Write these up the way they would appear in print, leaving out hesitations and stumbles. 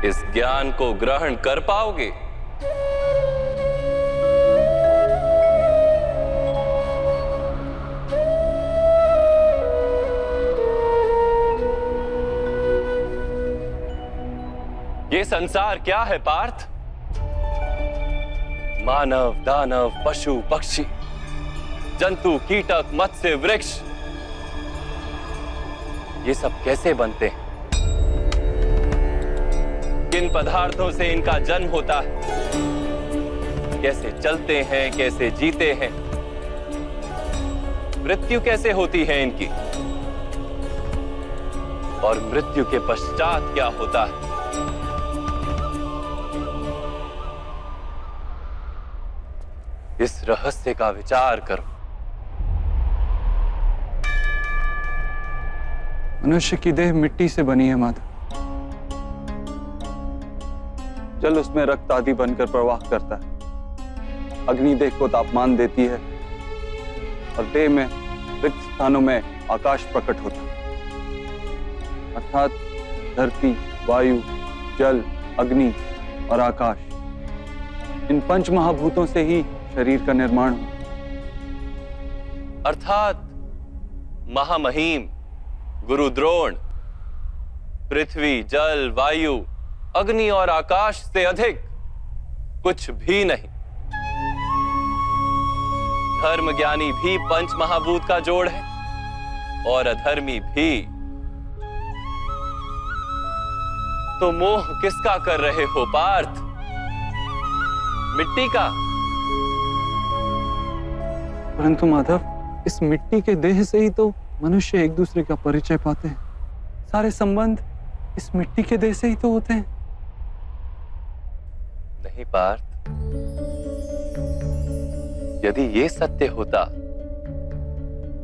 इस ज्ञान को ग्रहण कर पाओगे? ये संसार क्या है पार्थ? मानव, दानव, पशु, पक्षी, जंतु, कीटक, मत्स्य, वृक्ष, ये सब कैसे बनते हैं? किन पदार्थों से इनका जन्म होता है? कैसे चलते हैं, कैसे जीते हैं? मृत्यु कैसे होती है इनकी? और मृत्यु के पश्चात क्या होता है? इस रहस्य का विचार करो। मनुष्य की देह मिट्टी से बनी है माता। जल उसमें रक्त आदि बनकर प्रवाह करता है। अग्नि देह को तापमान देती है और देह में रिक्त स्थानों में आकाश प्रकट होता है। अर्थात धरती, वायु, जल, अग्नि और आकाश, इन पंच महाभूतों से ही शरीर का निर्माण हो। अर्थात महामहिम गुरु द्रोण पृथ्वी, जल, वायु, अग्नि और आकाश से अधिक कुछ भी नहीं। धर्म ज्ञानी भी पंच महाभूत का जोड़ है और अधर्मी भी। तो मोह किसका कर रहे हो पार्थ? मिट्टी का? परंतु माधव, इस मिट्टी के देह से ही तो मनुष्य एक दूसरे का परिचय पाते हैं। सारे संबंध इस मिट्टी के देह से ही तो होते हैं। नहीं पार्थ, यदि ये सत्य होता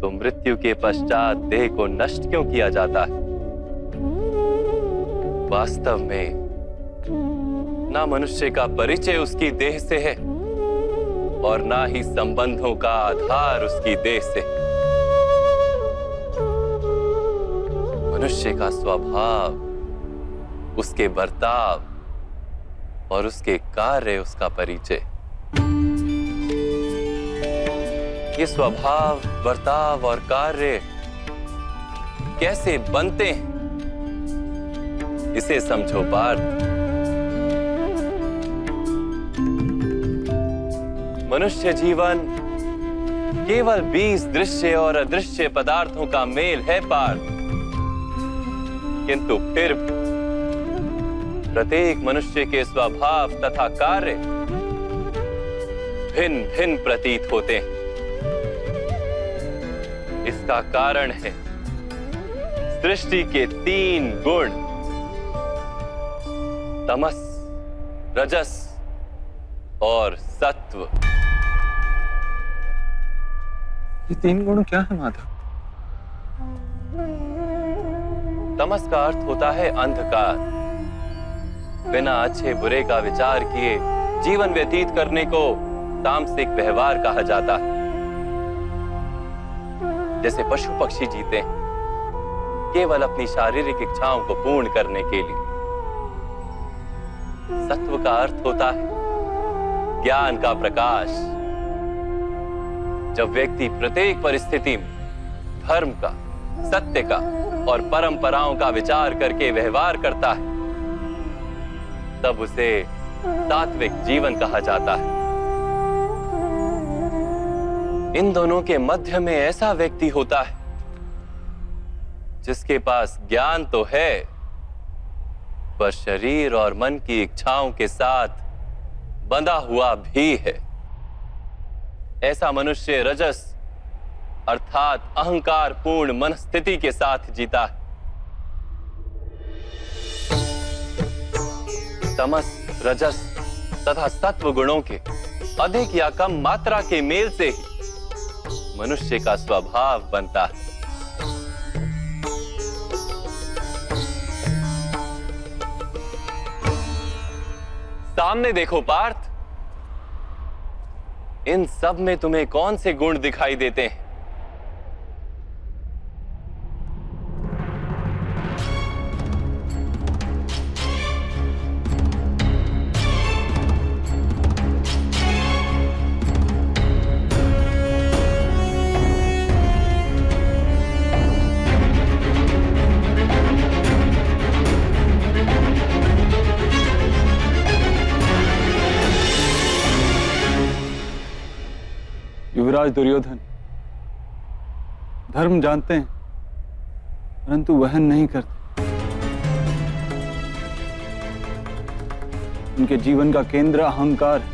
तो मृत्यु के पश्चात देह को नष्ट क्यों किया जाता है? वास्तव में ना मनुष्य का परिचय उसकी देह से है और ना ही संबंधों का आधार उसकी देह से। मनुष्य का स्वभाव, उसके बर्ताव और उसके कार्य उसका परिचय। ये स्वभाव, बर्ताव और कार्य कैसे बनते हैं, इसे समझो पार्थ। मनुष्य जीवन केवल 20 दृश्य और अदृश्य पदार्थों का मेल है पार्थ, किंतु फिर प्रत्येक मनुष्य के स्वभाव तथा कार्य भिन्न भिन्न प्रतीत होते हैं। इसका कारण है सृष्टि के 3 गुण, तमस, रजस और सत्व। ये 3 गुण क्या है माधव? तमस का अर्थ होता है अंधकार। बिना अच्छे बुरे का विचार किए जीवन व्यतीत करने को तामसिक व्यवहार कहा जाता है। जैसे पशु पक्षी जीते हैं केवल अपनी शारीरिक इच्छाओं को पूर्ण करने के लिए। सत्व का अर्थ होता है ज्ञान का प्रकाश। जब व्यक्ति प्रत्येक परिस्थिति में धर्म का, सत्य का और परंपराओं का विचार करके व्यवहार करता है, तब उसे सात्विक जीवन कहा जाता है। इन दोनों के मध्य में ऐसा व्यक्ति होता है जिसके पास ज्ञान तो है, पर शरीर और मन की इच्छाओं के साथ बंधा हुआ भी है। ऐसा मनुष्य रजस अर्थात अहंकार पूर्ण मनस्थिति के साथ जीता है। तमस, रजस तथा सत्व गुणों के अधिक या कम मात्रा के मेल से ही मनुष्य का स्वभाव बनता है। सामने देखो पार्थ, इन सब में तुम्हें कौन से गुण दिखाई देते हैं? युवराज दुर्योधन धर्म जानते हैं परंतु वहन नहीं करते। उनके जीवन का केंद्र अहंकार है,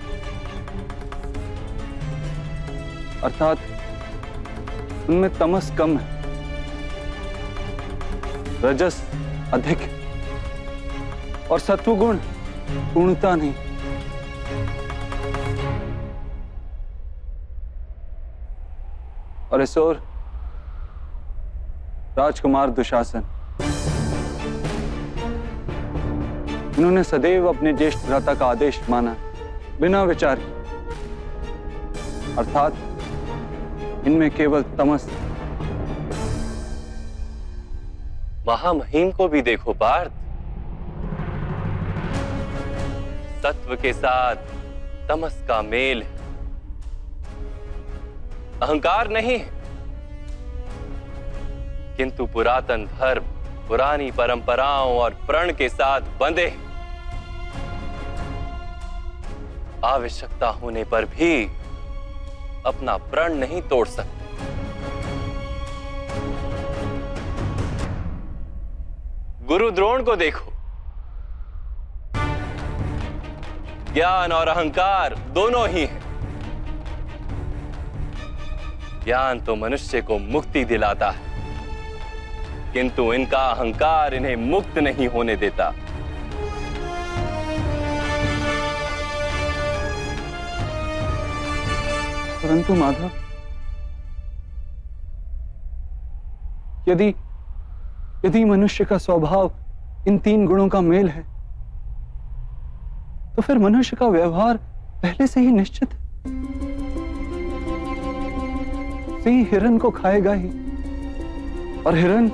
अर्थात उनमें तमस कम है, रजस अधिक है और सत्वगुण पूर्णता नहीं। और इस ओर राजकुमार दुशासन, इन्होंने सदैव अपने ज्येष्ठ भ्राता का आदेश माना बिना विचार किए, अर्थात इनमें केवल तमस। महामहिम को भी देखो पार्थ, सत्व के साथ तमस का मेल है, अहंकार नहीं है, किंतु पुरातन धर्म, पुरानी परंपराओं और प्रण के साथ बंधे, आवश्यकता होने पर भी अपना प्रण नहीं तोड़ सकते। गुरु द्रोण को देखो, ज्ञान और अहंकार दोनों ही हैं। ज्ञान तो मनुष्य को मुक्ति दिलाता है, किंतु इनका अहंकार इन्हें मुक्त नहीं होने देता। परंतु माधव, यदि मनुष्य का स्वभाव इन तीन गुणों का मेल है, तो फिर मनुष्य का व्यवहार पहले से ही निश्चित है। सिंह हिरन को खाएगा ही और हिरन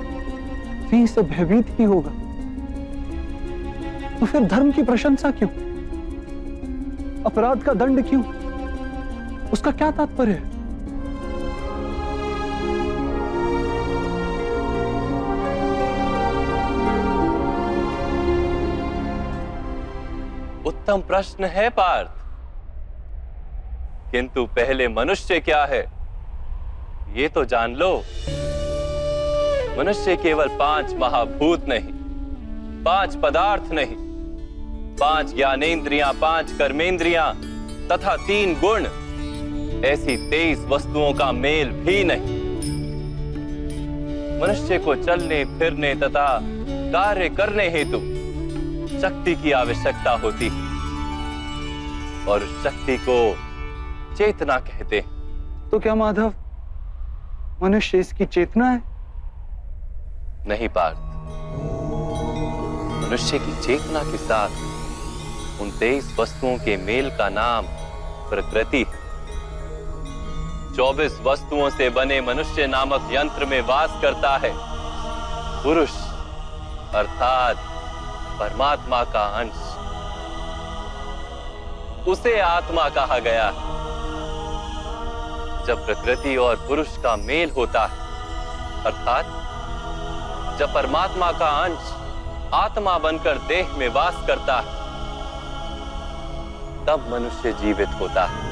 सिंह से भयभीत ही होगा। तो फिर धर्म की प्रशंसा क्यों? अपराध का दंड क्यों? उसका क्या तात्पर्य है? उत्तम प्रश्न है पार्थ, किंतु पहले मनुष्य क्या है ये तो जान लो। मनुष्य केवल 5 महाभूत नहीं, 5 पदार्थ नहीं, 5 ज्ञानेंद्रियां, 5 कर्मेंद्रियां तथा 3 गुण, ऐसी 23 वस्तुओं का मेल भी नहीं। मनुष्य को चलने फिरने तथा कार्य करने हेतु शक्ति की आवश्यकता होती है और उस शक्ति को चेतना कहते हैं। तो क्या माधव, मनुष्य इसकी चेतना है? नहीं पार्थ, मनुष्य की चेतना के साथ उन 23 वस्तुओं के मेल का नाम प्रकृति है। 24 वस्तुओं से बने मनुष्य नामक यंत्र में वास करता है पुरुष, अर्थात परमात्मा का अंश। उसे आत्मा कहा गया है। जब प्रकृति और पुरुष का मेल होता है, अर्थात जब परमात्मा का अंश आत्मा बनकर देह में वास करता है, तब मनुष्य जीवित होता है।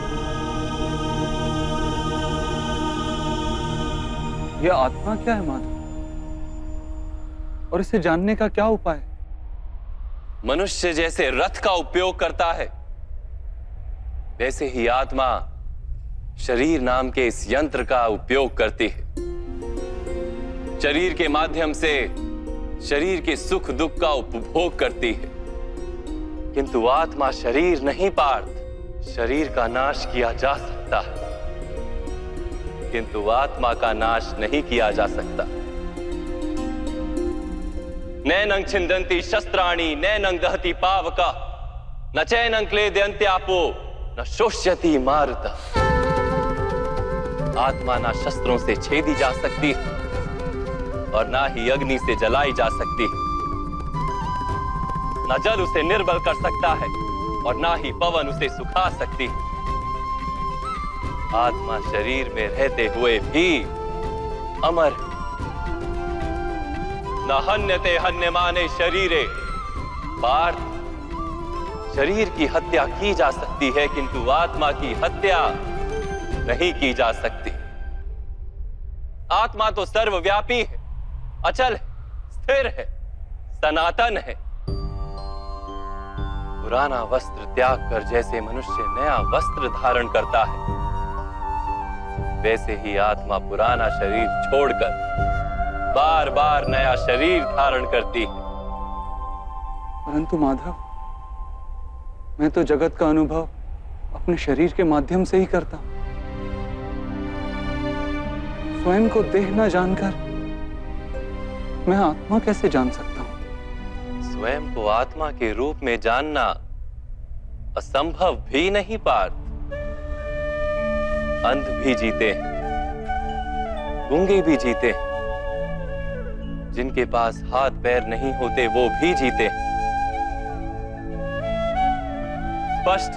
यह आत्मा क्या है माधव, और इसे जानने का क्या उपाय है? मनुष्य जैसे रथ का उपयोग करता है, वैसे ही आत्मा शरीर नाम के इस यंत्र का उपयोग करती है। शरीर के माध्यम से शरीर के सुख दुख का उपभोग करती है, किंतु आत्मा शरीर नहीं पार्थ। शरीर का नाश किया जा सकता है, किंतु आत्मा का नाश नहीं किया जा सकता। नैनं छिन्दन्ति शस्त्राणि नैनं दहति पावका न चैनं क्लेदयन्त्यापो न शोष्यति मारुता। आत्मा ना शस्त्रों से छेदी जा सकती है और ना ही अग्नि से जलाई जा सकती है। ना जल उसे निर्बल कर सकता है और ना ही पवन उसे सुखा सकती है। आत्मा शरीर में रहते हुए भी अमर है। न हन्यते हन्यमाने शरीरे। पार्थ, शरीर की हत्या की जा सकती है, किंतु आत्मा की हत्या नहीं की जा सकती। आत्मा तो सर्वव्यापी है, अचल है, स्थिर है, सनातन है। पुराना वस्त्र त्याग कर जैसे मनुष्य नया वस्त्र धारण करता है, वैसे ही आत्मा पुराना शरीर छोड़कर बार बार नया शरीर धारण करती है। परंतु माधव, मैं तो जगत का अनुभव अपने शरीर के माध्यम से ही करता हूं। स्वयं को देह न जानकर मैं आत्मा कैसे जान सकता हूं? स्वयं को आत्मा के रूप में जानना असंभव भी नहीं पार्थ। अंध भी जीते हैं, गूंगे भी जीते हैं, जिनके पास हाथ पैर नहीं होते वो भी जीते हैं। स्पष्ट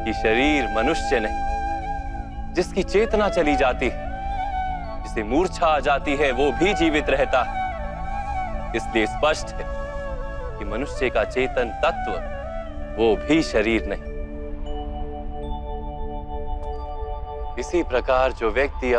कि शरीर मनुष्य नहीं, जिसकी चेतना चली जाती है, जिसे मूर्छा आ जाती है, वो भी जीवित रहता है। इसलिए स्पष्ट है कि मनुष्य का चेतन तत्व वो भी शरीर नहीं। इसी प्रकार जो व्यक्ति